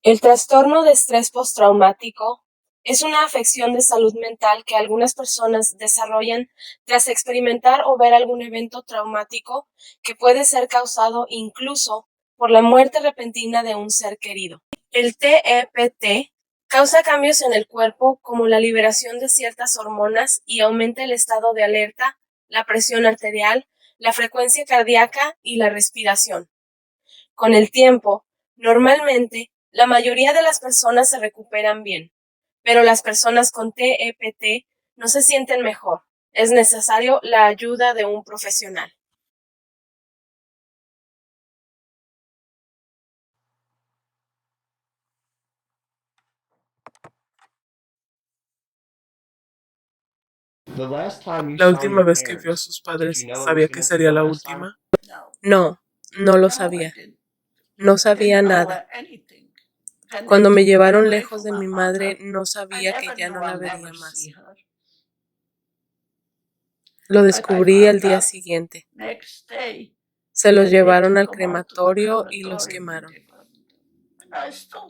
El trastorno de estrés postraumático es una afección de salud mental que algunas personas desarrollan tras experimentar o ver algún evento traumático que puede ser causado incluso por la muerte repentina de un ser querido. El TEPT causa cambios en el cuerpo como la liberación de ciertas hormonas y aumenta el estado de alerta, la presión arterial, la frecuencia cardíaca y la respiración. Con el tiempo, normalmente, la mayoría de las personas se recuperan bien, pero las personas con TEPT no se sienten mejor. Es necesario la ayuda de un profesional. La última vez que vio a sus padres, ¿sabía que sería la última? No, no lo sabía. No sabía nada. Cuando me llevaron lejos de mi madre, no sabía que ya no la vería más. Lo descubrí al día siguiente. Se los llevaron al crematorio y los quemaron.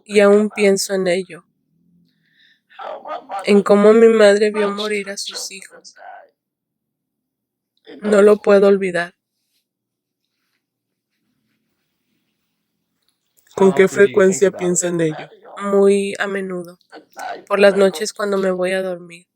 Y aún pienso en ello, en cómo mi madre vio morir a sus hijos. No lo puedo olvidar. ¿Con qué frecuencia piensa en ello? Muy a menudo, por las noches cuando me voy a dormir.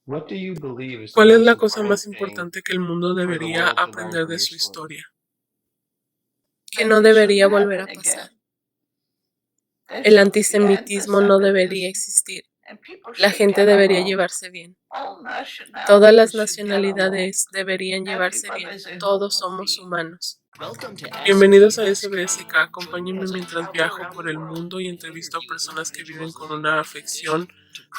¿Cuál es la cosa más importante que el mundo debería aprender de su historia? Que no debería volver a pasar. El antisemitismo no debería existir. La gente debería llevarse bien. Todas las nacionalidades deberían llevarse bien. Todos somos humanos. Bienvenidos a SBSK. Acompáñenme mientras viajo por el mundo y entrevisto a personas que viven con una afección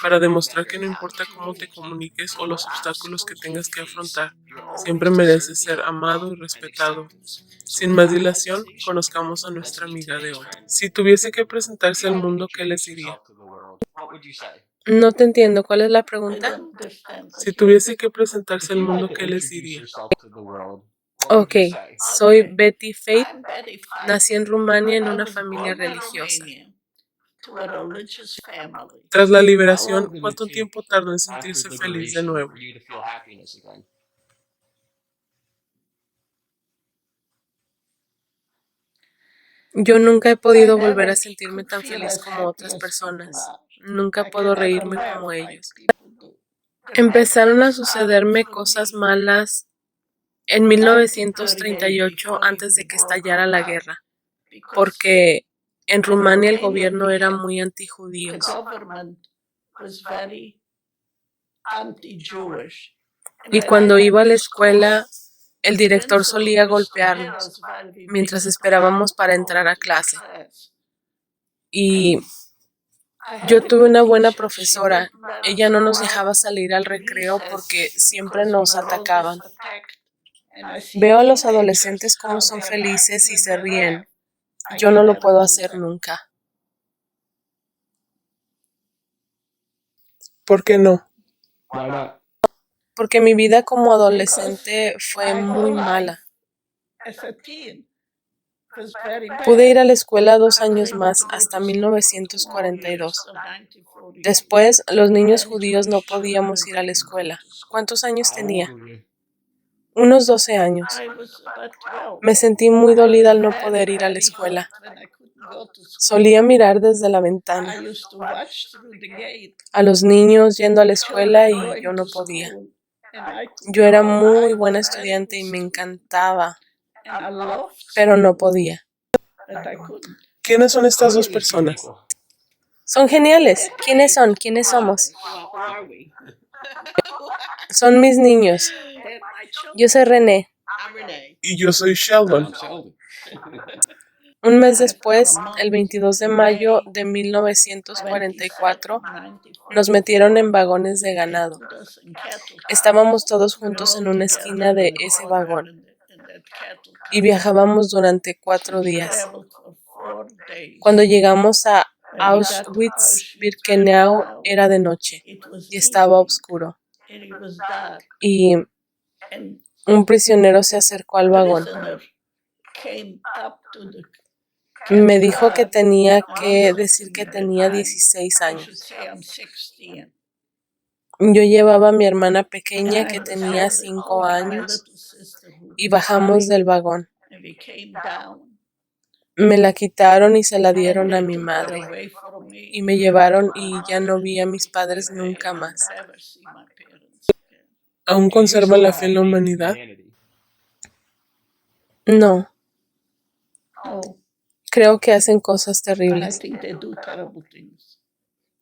para demostrar que no importa cómo te comuniques o los obstáculos que tengas que afrontar, siempre mereces ser amado y respetado. Sin más dilación, conozcamos a nuestra amiga de hoy. Si tuviese que presentarse al mundo, ¿qué les diría? No te entiendo. ¿Cuál es la pregunta? Si tuviese que presentarse al mundo, ¿qué les diría? Ok, soy Betty Faith. Nací en Rumania en una familia religiosa. Tras la liberación, ¿cuánto tiempo tardó en sentirse feliz de nuevo? Yo nunca he podido volver a sentirme tan feliz como otras personas. Nunca puedo reírme como ellos. Empezaron a sucederme cosas malas en 1938 antes de que estallara la guerra, porque en Rumania el gobierno era muy antijudíos. Y cuando iba a la escuela, el director solía golpearnos mientras esperábamos para entrar a clase. Y yo tuve una buena profesora. Ella no nos dejaba salir al recreo porque siempre nos atacaban. Veo a los adolescentes cómo son felices y se ríen. Yo no lo puedo hacer nunca. ¿Por qué no? Porque mi vida como adolescente fue muy mala. Pude ir a la escuela 2 años más, hasta 1942. Después, los niños judíos no podíamos ir a la escuela. ¿Cuántos años tenía? Unos 12 años. Me sentí muy dolida al no poder ir a la escuela. Solía mirar desde la ventana a los niños yendo a la escuela y yo no podía. Yo era muy buena estudiante y me encantaba, pero no podía. ¿Quiénes son estas dos personas? Son geniales. ¿Quiénes son? ¿Quiénes somos? Son mis niños. Yo soy René. Y yo soy Sheldon. Un mes después, el 22 de mayo de 1944, nos metieron en vagones de ganado. Estábamos todos juntos en una esquina de ese vagón y viajábamos durante 4 días. Cuando llegamos a Auschwitz-Birkenau era de noche y estaba oscuro. Y Un prisionero se acercó al vagón. prisoner came up to the Me dijo que tenía que and decir que asked me tenía that 16 I should años. say I'm 16. Yo llevaba a mi hermana And pequeña que I was tenía holding 5 my años little sister who y was bajamos 3, del vagón. and we came down. Me la quitaron y se la And dieron a they mi took her madre. away from me. Y me llevaron y ya no vi a mis padres I nunca will más. never see my parents again. ¿Aún conserva la fe en la humanidad? No, No, creo que hacen cosas I terribles. think they do terrible things.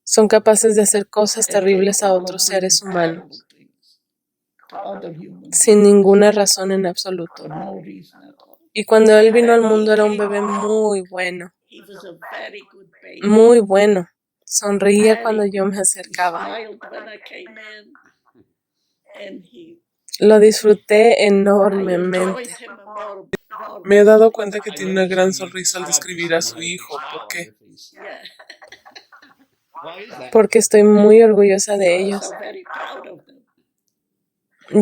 Son capaces de hacer cosas They take terribles a people otros doing seres humanos, terrible things to other human sin beings ninguna razón en absoluto. for no reason at all. Y cuando él vino al When he mundo era un came bebé muy bueno, he was a very good baby. muy bueno. Sonreía Very cuando yo good. me He acercaba. smiled when I came in, and Lo disfruté I enormemente. enjoyed him Me he enormously. dado cuenta que tiene una gran sonrisa al describir a su hijo. ¿Por qué? Yeah, Porque estoy muy orgullosa de I was ellos. so very proud of them.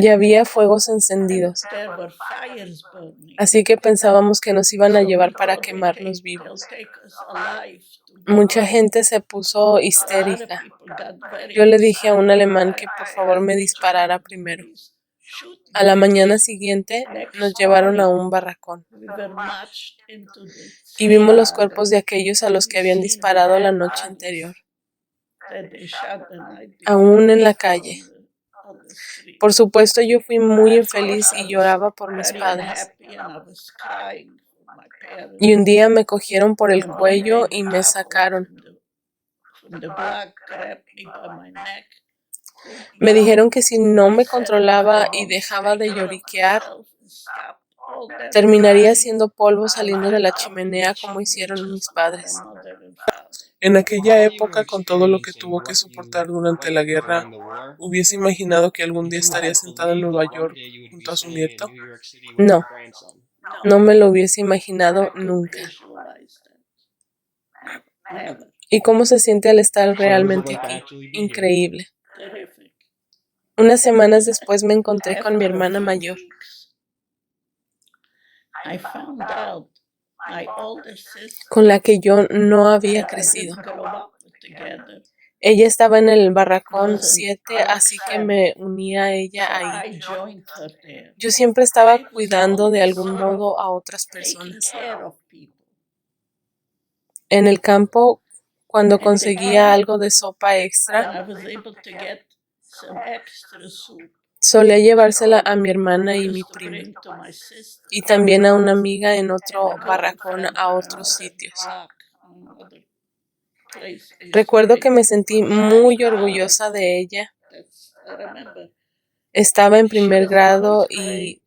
Ya había fuegos encendidos, There were fires burning. así que pensábamos que nos iban a So we llevar para thought quemarnos they'll vivos. take us alive to Mucha burn. gente se puso A lot of histérica. people got very Yo le dije a un upset. alemán que por favor me I disparara asked the primero. Germans, "Please shoot me." A la mañana siguiente Next nos llevaron a morning, un barracón we were marched into the y vimos los Zelager. cuerpos de aquellos a los que We habían seen the disparado la dead noche bodies anterior, that they shot the night aún en la before calle. on the street. Por supuesto, yo fui muy Of infeliz course, I y was lloraba por mis very padres. unhappy and I was crying for my parents. Y un día me cogieron por el And one cuello day y the me capo sacaron. from the block grabbed me by my neck, pulled me Me out, dijeron que si no me said, controlaba "Go y home, dejaba de take care of lloriquear, yourself and stop all that terminaría crying siendo polvo and saliendo de climb la up in the chimenea como chimney hicieron just mis like my padres. mother and father." En aquella época, con todo lo que tuvo que soportar durante la guerra, ¿hubiese imaginado que algún día estaría sentada en Nueva York junto a su nieto? No, No, no me lo hubiese imaginado I could nunca. visualize that. Never. ¿Y cómo se siente al estar realmente aquí? Increíble. Terrific. Unas semanas después me encontré con mi After a hermana few mayor. weeks, I found out my older sister Con la que yo no había that I crecido. didn't grow up together Ella estaba en el barracón was an 7, así que RX-7. me uní a So ella ahí. I joined her there. Yo siempre estaba I was cuidando de always algún sort of modo a otras taking personas. care of people. En el campo, cuando At the conseguía camp, algo de sopa when extra, I was able to get some extra soup solía llevársela a mi hermana y mi just to prima, bring to my sister y también a una amiga en and otro a barracón girlfriend a in otros another sitios. block, another place. I used to Recuerdo que bring me sentí very muy proud. orgullosa de ella. I remember Estaba en she primer was in grado first grade y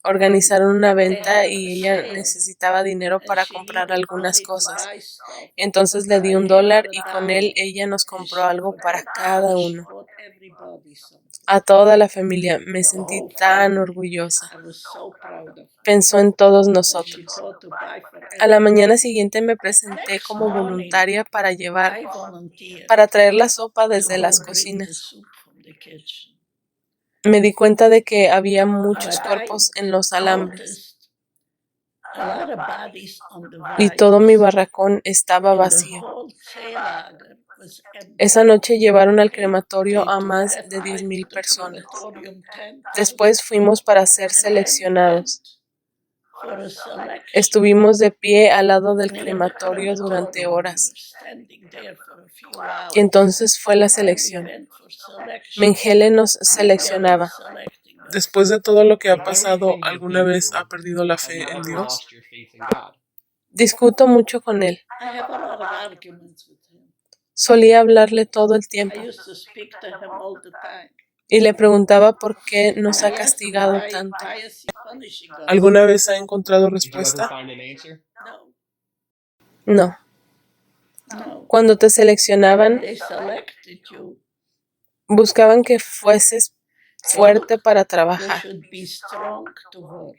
organizaron una and they venta had y a ella sale necesitaba dinero and para she comprar needed algunas money to cosas. buy stuff. Entonces le di I un gave her dólar a y con él dollar ella nos and compró she algo for para that cada dollar she uno. bought everybody something. A toda la familia me The sentí whole tan family. orgullosa. I was so proud of her Pensó en todos that she nosotros. thought to buy for A la everybody. mañana siguiente me presenté Next como morning, voluntaria para I volunteered traer la sopa to desde las go bring the cocinas. soup from the kitchen. Me di cuenta de que había muchos But I cuerpos en los alambres noticed a lot of bodies on the y todo mi wires, barracón estaba and the vacío. whole Zelager was empty. Esa noche llevaron al They crematorio a took más that de night 10,000 to the personas. crematorium 10,000, Después fuimos para ser and then we seleccionados. went for a selection Estuvimos de pie al lado del in the crematorio durante crematorium. We were horas. standing there for a few Y hours, entonces fue la and we selección. went for selection. Mengele nos They were seleccionaba. selecting us. Después de todo lo que ha pasado, ¿alguna vez ha perdido la fe en Dios? Discuto mucho con él. I have a lot of arguments with him. Solía hablarle todo el I tiempo used to speak to him all the time. y le preguntaba por qué nos ha I asked him, castigado why tanto. is he punishing us? ¿Alguna vez ha encontrado respuesta? No, No. no. Cuando te When seleccionaban, they selected you, buscaban que fueses fuerte para you trabajar. should be strong to work.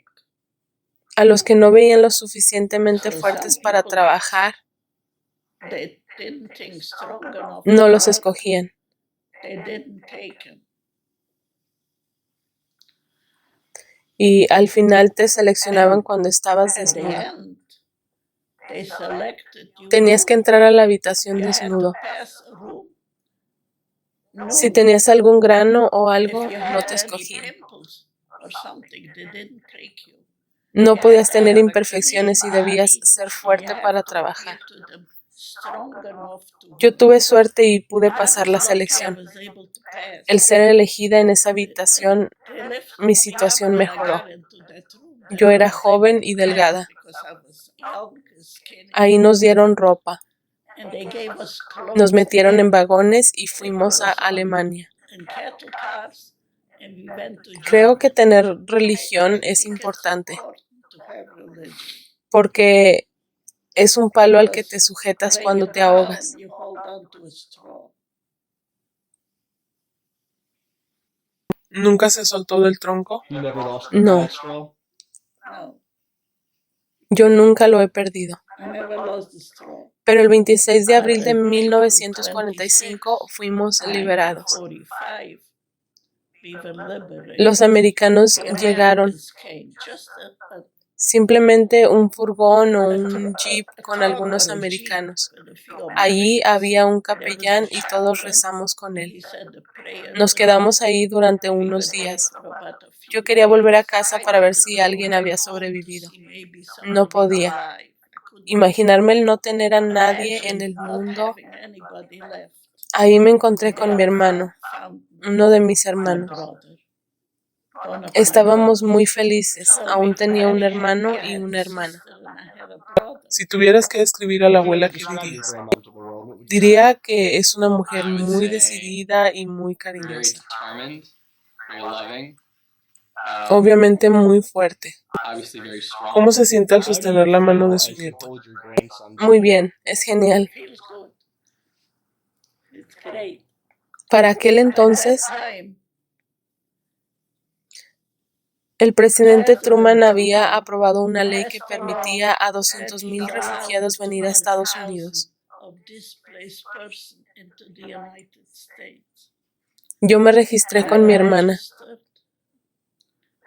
A los que no veían lo suficientemente So fuertes some para people, trabajar, they didn't think strong enough no to los work. escogían. They didn't take him. Y al final te seleccionaban And cuando estabas at the desnudo. end, they selected Tenías que you. entrar a la habitación You had to desnudo. pass a room. Si No, tenías algún grano o algo, if you no te had any escogían. pimples or something, they didn't take you. No You had podías to tener have a imperfecciones y clean debías body, ser and you fuerte have para to trabajar. appear to them strong enough to Yo work. tuve suerte y pude I pasar was la lucky I selección. was able to pass. El ser elegida en esa And habitación, they lifted mi me up situación when I mejoró. got into that room. Yo Then I era was able joven to y pass delgada. because I was young and skinny. Ahí nos dieron ropa. And they gave us Nos clothes metieron en and vagones y they put fuimos a us on Alemania. in cattle cars and we went to Creo que Germany. tener religión I es think it's importante important to have religion porque es un palo al que te because sujetas when cuando you te drown, ahogas. you hold on to a straw. ¿Nunca se soltó del tronco? You never lost No. that straw? No, Yo nunca lo he perdido. I never lost the straw. Pero el 26 de But abril de in April 1945 26, fuimos liberados. 1945, we were liberated. Los americanos The llegaron. Americans came, just a Simplemente un furgón o un a jeep con truck algunos or a jeep americanos. with a few Allí Americans. había un There was a capellán y todos chaplain. rezamos con él. He said the prayer Nos there. quedamos ahí durante We were unos there días. for about a few Yo quería volver a days. casa I para ver wanted si to go alguien había back home to sobrevivido. see maybe No somebody podía. alive. I couldn't Imaginarme el no tener a nadie en imagine el not mundo. having anybody left. Ahí me encontré con mi There I hermano, found uno de mis my hermanos. brother, one of my Estábamos muy brothers. felices. So Aún we were tenía un very hermano happy. I y had una a hermana. sister and I had a brother. Si tuvieras que describir a la If you abuela, had to ¿qué describe your dirías? grandmother to the world, what would you say? Diría que es una mujer I would muy say decidida y muy very cariñosa. determined, very loving, Obviamente muy fuerte. obviously very strong. ¿Cómo se siente al How do sostener you la mano feel de as su you nieto? hold your grandson's Muy hand? bien, es genial. Feels good. It's great. Para aquel At that entonces, time, el presidente Truman President había Truman aprobado una ley que passed a permitía law a that 200,000 he allowed refugiados venir a Estados 200,000 Unidos. of displaced persons into the United States. Yo me registré con mi hermana Registered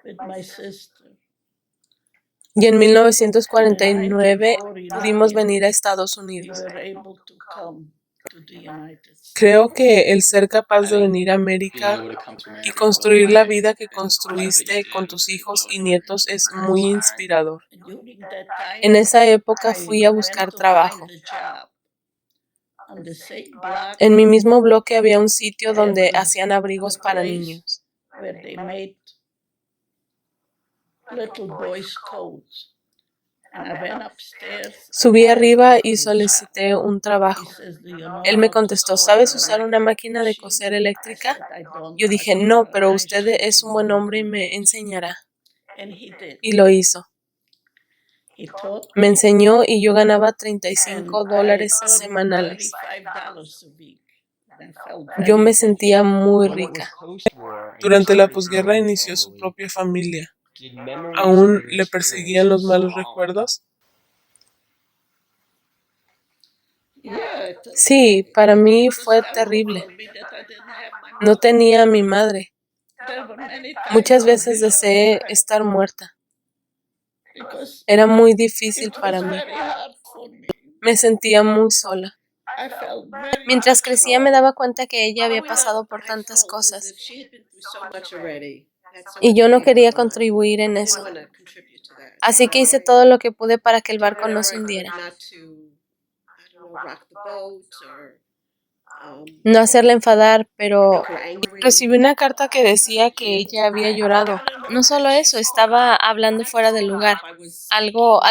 with my sister. y en In 1949 pudimos 1949, venir a Estados we Unidos. were able to come to the United States. Creo que el ser capaz de venir a Being América able to come to y America construir full la life vida que and the life that you construiste con did tus with hijos y children nietos and es parents muy are inspirador. During that En time, esa época I fui a went buscar to trabajo. find a job on the same block En mi mismo bloque había un sitio there donde was hacían a abrigos para place niños. where they made little boys' coats. And I went upstairs and Subí asked arriba for y a job. solicité un He trabajo. says, "Do you know Él me how to contestó, sew ¿sabes an usar una electric máquina de machine?" coser I eléctrica? said, "I don't. Yo I dije, don't, no, but pero I usted should es un buen know hombre y how to me do it." enseñará. And he did. Y lo hizo. He taught Me me, enseñó y yo ganaba and $35 I earned semanales. $35 a week. And I felt Yo very me rich. sentía muy When it was rica. post-war and you Durante la started your posguerra own inició su family, propia familia. did memories of ¿Aún your le perseguían los experiences malos recuerdos? Yeah, Sí, para mí it was fue terrible terrible. for me that I didn't have my No mother. tenía a mi madre. There were many times Muchas I veces wished I deseé was dead estar muerta. because Era muy difícil it was para mí. very hard for me. Me sentía muy sola. I felt very Mientras crecía me alone. daba cuenta que ella había pasado por tantas I cosas felt as if she had been through so much already, had so y much yo no pain in quería her life. contribuir en I eso. didn't want to contribute to that. Así que hice So todo lo que pude para que el did barco no whatever se I could hundiera. not to, I don't know, rock the boat or No hacerla enfadar, pero make her angry. recibí una carta que decía que ella había llorado. I don't know No solo that she eso, spoke. estaba hablando fuera del lugar. I was Algo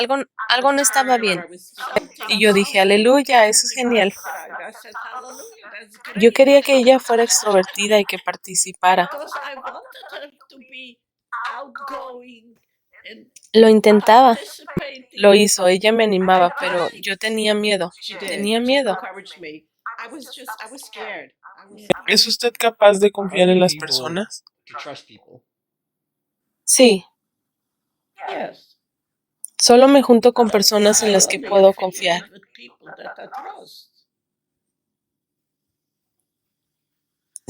no estaba tired or bien. I was Something Y yo dije, wrong. aleluya, eso es I genial. cried. I said, "Hallelujah, that's Yo great." quería que ella fuera extrovertida y que participara. Because I wanted her to be outgoing and Lo intentaba, participating. lo hizo, ella me animaba, I pero tried. yo tenía miedo. She did. Tenía She miedo. encouraged me. I was scared. ¿Es usted capaz de are confiar you en las able personas? to trust people? Sí, Yes. solo me junto con personas en I las que only puedo affiliate confiar. with people that I trust.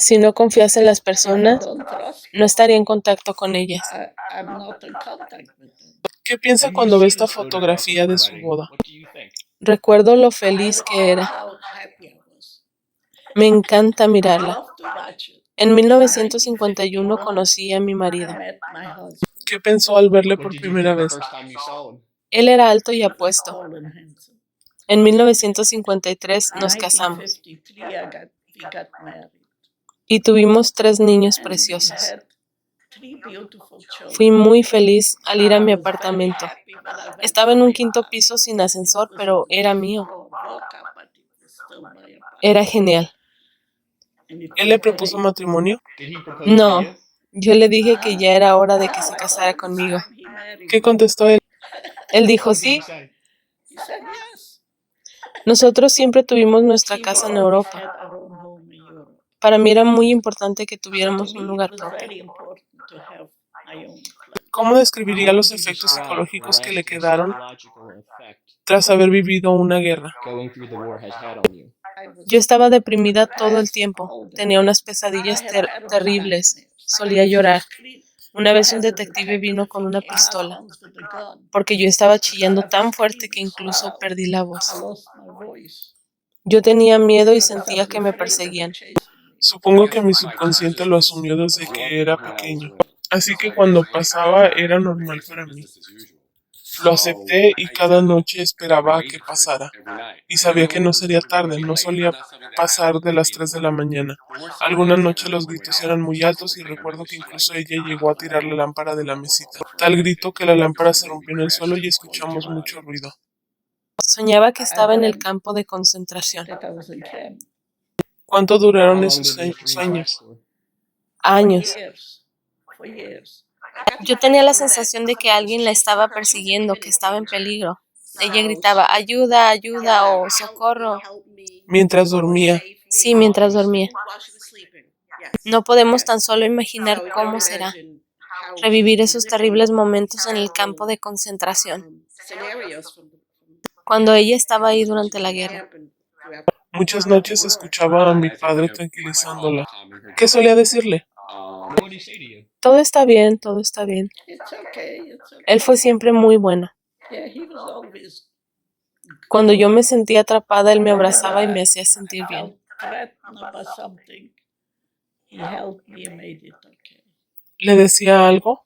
Si no confías en las If I personas, don't trust no estaría en contacto con ellas. I'm not in contact with them. ¿Qué piensa When you cuando ve see esta this photograph of fotografía her de su wedding, boda? what do you think? Recuerdo lo I feliz que recall era. how happy I was. Me encanta I mirarla. love to watch it. En In 1951 1951, conocí a mi I marido. met my husband. ¿Qué pensó al verle What por did you primera think the vez? first time you saw him? Él era alto y He was apuesto. tall and handsome. En 1953 nos casamos 1953, we got married. y tuvimos 3 niños And we preciosos. had 3 beautiful Fui children. muy feliz al ir a mi I was very apartamento. happy when I went Estaba to en un my 5.º house. piso sin It ascensor, was pero a era mío. floor walk up, but it was still my apartment. Era genial. And it ¿Él le was propuso great. matrimonio? Did he propose to No, you? yo le dije que ya era hora de que No, se I casara told him it's conmigo. time he married ¿Qué me. contestó él? Él dijo What did he sí. say? He said yes. Nosotros siempre tuvimos nuestra He casa en always Europa. had our own home in Europe. Para mí era muy importante que So tuviéramos to un me, lugar it was propio. very important to have my own place. ¿Cómo describiría How los would you efectos describe the psicológicos que le lasting quedaron psychological effect tras haber vivido una guerra? going through the war has had on you? I was Yo estaba deprimida todo el depressed tiempo. all the Tenía time. unas I pesadillas had terrible terribles. nightmares. I Solía used to llorar. scream. Una I vez un had a detective vino detective, con he una came out pistola once with a gun. porque yo estaba Because chillando I was tan fuerte que screaming so incluso loud, perdí la I voz. lost my voice. Yo tenía miedo y Because I sentía was que me afraid they were perseguían. chasing me. Supongo Guess que mi my subconsciente lo consciousness asumió desde grew que up era when I was pequeño. with Así que So cuando basically, pasaba I era was normal like para mí. business as usual. Lo So acepté y I cada accepted noche it. I esperaba a que waited for it pasara. every night. Y And I sabía que know no it was sería never going to tarde, be no like solía not something that pasar happened de to las me 3 de la important. mañana. There were some Algunas nights noches that los when my gritos dad eran would muy say altos y something, I recuerdo remember que she incluso like ella llegó a tirar la lámpara de la mesita. Tal grito que la like lámpara se suddenly we rompió en el crashed suelo y into escuchamos Germany. mucho ruido. Soñaba que I estaba en el dreamt campo de concentración. that I was in camp ¿Cuánto How duraron long esos did those dreams last sueños? for? for Años. years. For years. Yo tenía la sensación de que alguien la estaba persiguiendo, que estaba en peligro. Ella gritaba, ayuda, ayuda o socorro. Mientras dormía. Sí, mientras dormía. No podemos tan solo imaginar cómo será revivir esos terribles momentos en el campo de concentración, cuando ella estaba ahí durante la guerra. Muchas noches escuchaba a mi I think padre of my father all tranquilizándola. the time in her ¿Qué solía decirle? What would he say to you? Todo está bien, todo está bien. It's okay, it's okay. Él fue siempre muy bueno. Yeah, he was always Cuando yo me sentía atrapada, él me whenever abrazaba y me hacía sentir I bien. felt threatened about something. He helped me and made it okay. ¿Le decía algo?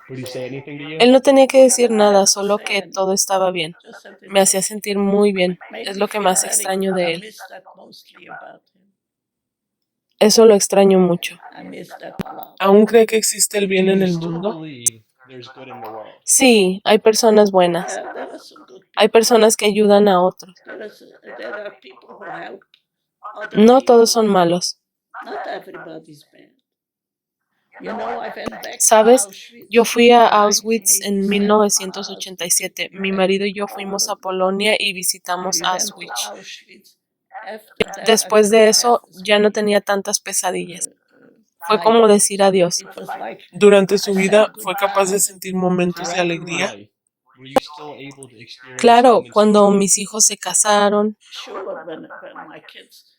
Would he say anything to you? Él no tenía que decir I nada, had to solo say que anything. todo estaba bien. Just said Me it's hacía okay. sentir muy bien. Made Es me lo que feel más very extraño good. de I él. miss that mostly about him. Eso lo extraño mucho. I miss that a lot. ¿Aún cree que existe el bien Do en you el still mundo? believe there's good in the world? Sí, hay personas buenas. Yeah, there are some good Hay people. personas que ayudan a otros. There are people who help other No people. todos son malos. Not everybody's bad. You know, I went back to ¿Sabes? Auschwitz Yo fui a in Auschwitz en 1987. 1987. Mi marido y yo fuimos a Polonia y visitamos We went to Auschwitz. Auschwitz. After that, I Después de didn't eso, have this ya no many, tenía tantas pesadillas. Fue nightmares. como decir adiós. It was like Durante I su said vida fue capaz de goodbye. sentir momentos de Throughout your alegría. life, were you still able to experience Claro, moments of cuando joy? mis hijos se casaron, Sure, when my kids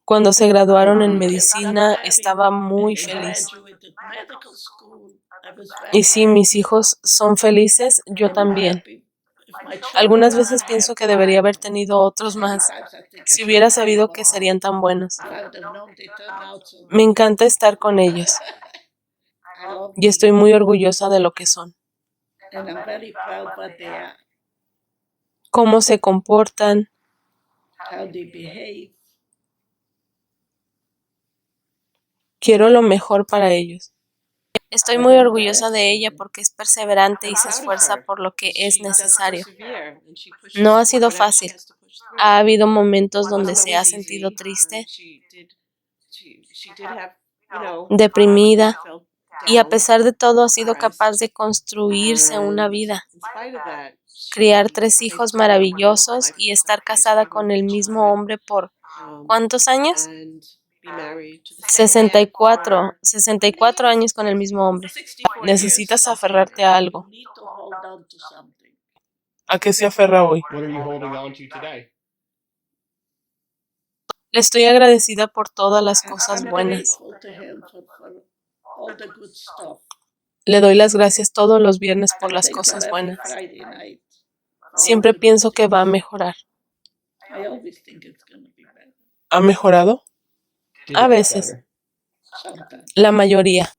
cuando se graduaron en got medicina, married estaba muy and feliz. graduated medical school, I was Y very si mis happy. hijos son felices, yo I'm también. happy. If my children Algunas are veces pienso que happy, debería haber tenido otros más, sometimes I think I si should hubiera have had sabido que more. serían tan buenos. If I would have known they turned out so Me good. encanta estar con ellos I love y estoy being muy orgullosa de lo que son, and I'm very proud what they are, cómo se comportan. how they behave. Quiero lo mejor para ellos. Estoy I muy want the orgullosa best de for ella them. porque es perseverante y I'm se proud of esfuerza her. por lo que es She does necesario. persevere and she pushes No ha through sido whatever she fácil. has to push Ha through. habido momentos It donde wasn't se ha always sentido easy. triste, She did have, you know, deprimida, she felt y a down, pesar de todo ha sido depressed, capaz de construirse una and vida, in spite of that, criar she 3 was able hijos to live a wonderful maravillosos life y with estar her casada children, con el mismo hombre por ¿cuántos años? and be married to the same man 64, for 64 años con el mismo hombre. 64 years. Necesitas aferrarte a algo. You need to hold on to something. ¿A qué se aferra hoy? What are you holding on to today? Le estoy agradecida por todas las cosas I'm buenas. grateful to him for all the good stuff. Le doy las gracias todos los viernes por I las thank cosas God every buenas. Friday night for all Siempre the good pienso que things. va a mejorar. I always think it's gonna be better. ¿Ha mejorado? Did A it get veces, better? Sometimes. la mayoría.